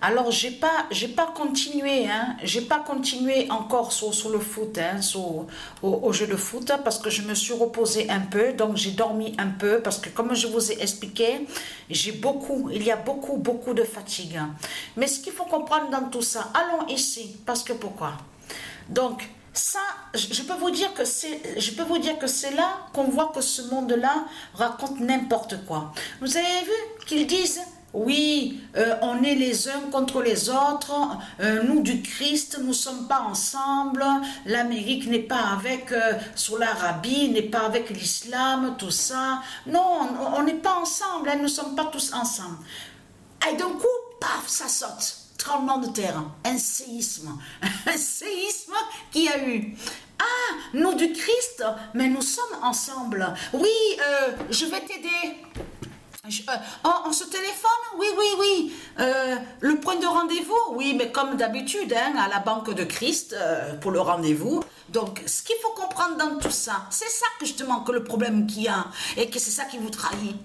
Alors, j'ai pas continué, hein. J'ai pas continué encore sur le foot, hein, au jeu de foot, parce que je me suis reposée un peu, donc j'ai dormi un peu, parce que comme je vous ai expliqué, il y a beaucoup de fatigue. Mais ce qu'il faut comprendre dans tout ça, allons ici, parce que pourquoi? Donc, ça, je peux vous dire que c'est là qu'on voit que ce monde-là raconte n'importe quoi. Vous avez vu qu'ils disent, oui, on est les uns contre les autres, nous du Christ, nous ne sommes pas ensemble, l'Amérique n'est pas avec, sur l'Arabie, n'est pas avec l'islam, tout ça. Non, on n'est pas ensemble, hein, nous ne sommes pas tous ensemble. Et d'un coup, paf, ça saute. Tremblement de terre, un séisme qui a eu. Ah, nous du Christ, mais nous sommes ensemble. Oui, je vais t'aider. On se téléphone? Oui, oui, oui. Le point de rendez-vous? Oui, mais comme d'habitude, hein, à la banque de Christ, pour le rendez-vous. Donc, ce qu'il faut comprendre dans tout ça, c'est ça que justement que le problème qu'il y a, et que c'est ça qui vous trahit.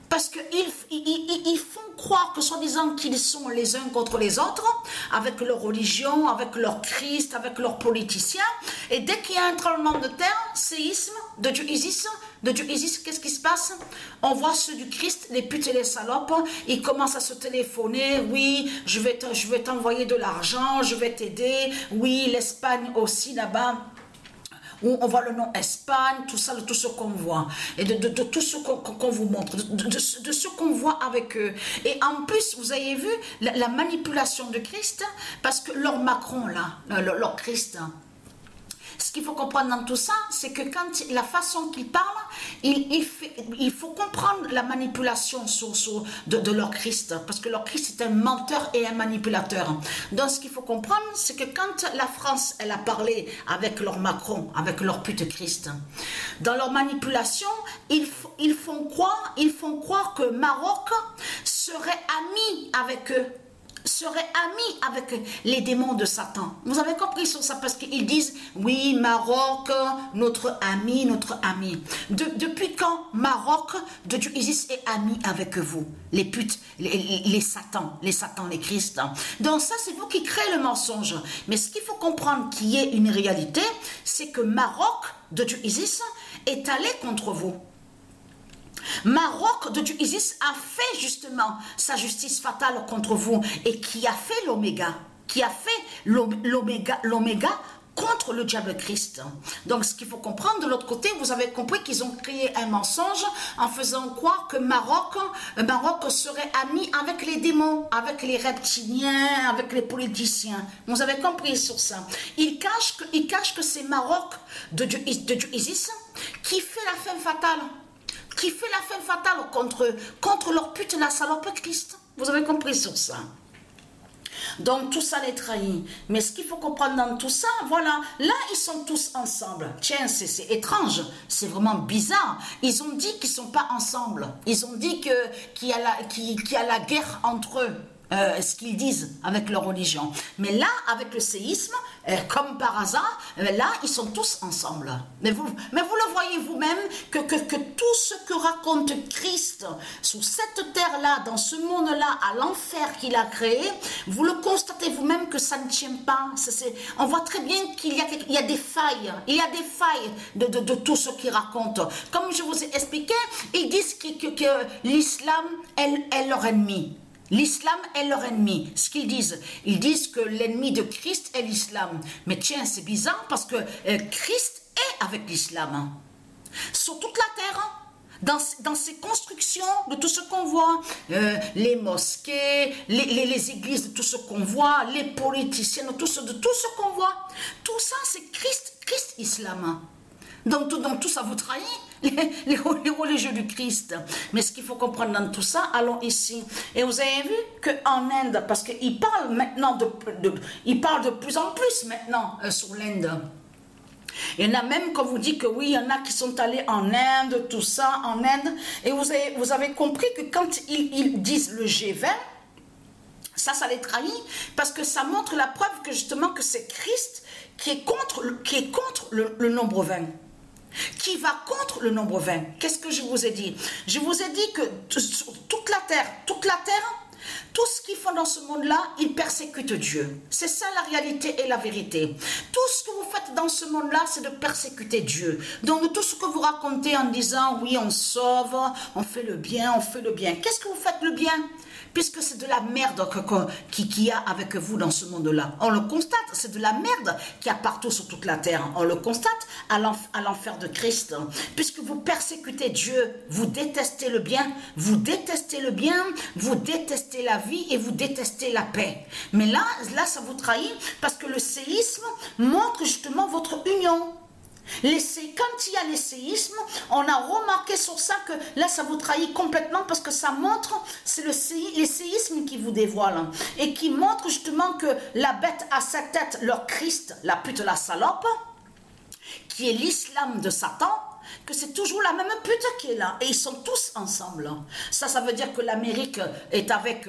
Parce qu'ils font croire que soi-disant qu'ils sont les uns contre les autres, avec leur religion, avec leur Christ, avec leurs politiciens. Et dès qu'il y a un tremblement de terre, séisme, de Dieu Isis, qu'est-ce qui se passe? On voit ceux du Christ, les putes et les salopes, ils commencent à se téléphoner. Oui, je vais t'envoyer de l'argent, je vais t'aider. Oui, l'Espagne aussi là-bas. Où on voit le nom Espagne, tout ça, de tout ce qu'on voit, et de tout ce qu'on vous montre, de ce qu'on voit avec eux. Et en plus, vous avez vu la manipulation de Christ, parce que leur Macron, là, leur Christ, ce qu'il faut comprendre dans tout ça, c'est que quand la façon qu'il parle, il faut comprendre la manipulation de leur Christ, parce que leur Christ est un menteur et un manipulateur. Donc ce qu'il faut comprendre, c'est que quand la France, elle a parlé avec leur Macron, avec leur pute Christ, dans leur manipulation, ils font croire que Maroc serait ami avec eux, serait ami avec les démons de Satan. Vous avez compris sur ça, parce qu'ils disent, oui, Maroc, notre ami, notre ami. Depuis quand Maroc, de Dieu Isis, est ami avec vous? Les putes, les satans, les Christ. Donc ça, c'est vous qui créez le mensonge. Mais ce qu'il faut comprendre qui est une réalité, c'est que Maroc, de Dieu Isis, est allé contre vous. Maroc de Dieu Isis a fait justement sa justice fatale contre vous, et qui a fait l'oméga, l'oméga contre le diable Christ. Donc ce qu'il faut comprendre de l'autre côté, vous avez compris qu'ils ont créé un mensonge en faisant croire que Maroc serait ami avec les démons, avec les reptiliens, avec les politiciens. Vous avez compris sur ça. Ils cachent que c'est Maroc de Dieu Isis qui fait la fin fatale. Qui fait la fin fatale contre leur pute, la salope Christ. Vous avez compris sur ça. Donc tout ça les trahit. Mais ce qu'il faut comprendre dans tout ça, voilà, là ils sont tous ensemble. Tiens, c'est étrange, c'est vraiment bizarre. Ils ont dit qu'ils ne sont pas ensemble. Ils ont dit qu'il y a la guerre entre eux. Ce qu'ils disent avec leur religion. Mais là, avec le séisme, comme par hasard, là, ils sont tous ensemble. Mais vous le voyez vous-même que tout ce que raconte Christ sur cette terre-là, dans ce monde-là, à l'enfer qu'il a créé, vous le constatez vous-même que ça ne tient pas. On voit très bien qu'il y a des failles. Il y a des failles de tout ce qu'il raconte. Comme je vous ai expliqué, ils disent que l'islam est leur ennemi. L'islam est leur ennemi. Ce qu'ils disent, ils disent que l'ennemi de Christ est l'islam. Mais tiens, c'est bizarre parce que Christ est avec l'islam. Sur toute la terre, dans ces constructions de tout ce qu'on voit, les mosquées, les églises de tout ce qu'on voit, les politiciens de tout ce qu'on voit, tout ça c'est Christ islam. Donc tout ça vous trahit, les religieux du Christ. Mais ce qu'il faut comprendre dans tout ça, allons ici. Et vous avez vu qu'en Inde, parce qu'ils parlent maintenant ils parlent de plus en plus maintenant sur l'Inde. Il y en a même qu'on vous dit que oui, il y en a qui sont allés en Inde, tout ça, en Inde. Et vous avez compris que quand ils disent le G20, ça les trahit, parce que ça montre la preuve que justement que c'est Christ qui est contre le nombre 20. Qui va contre le nombre 20. Qu'est-ce que je vous ai dit? Je vous ai dit que sur toute la terre, Tout ce qu'ils font dans ce monde-là, ils persécutent Dieu. C'est ça la réalité et la vérité. Tout ce que vous faites dans ce monde-là, c'est de persécuter Dieu. Donc tout ce que vous racontez en disant, oui, on sauve, on fait le bien, qu'est-ce que vous faites le bien? Puisque c'est de la merde qu'il y a avec vous dans ce monde-là. On le constate, c'est de la merde qu'il y a partout sur toute la terre. On le constate à l'enfer de Christ. Puisque vous persécutez Dieu, vous détestez le bien, vous détestez la vie et vous détestez la paix. Mais là, ça vous trahit parce que le séisme montre justement votre union. Quand il y a les séismes, on a remarqué sur ça que là ça vous trahit complètement parce que ça montre, c'est les séismes qui vous dévoilent et qui montrent justement que la bête a sa tête, leur Christ, la pute, la salope, qui est l'islam de Satan, que c'est toujours la même pute qui est là et ils sont tous ensemble. Ça veut dire que l'Amérique est avec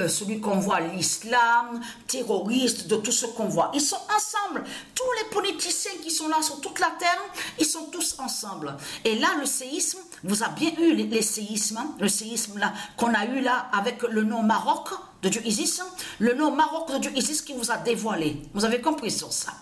celui qu'on voit, l'islam, terroriste, de tout ce qu'on voit. Ils sont ensemble. Tous les politiciens qui sont là sur toute la terre, ils sont tous ensemble. Et là, le séisme, vous avez bien eu les séismes, le séisme là qu'on a eu là avec le nom Maroc de Dieu Isis, le nom Maroc de Dieu Isis qui vous a dévoilé. Vous avez compris sur ça.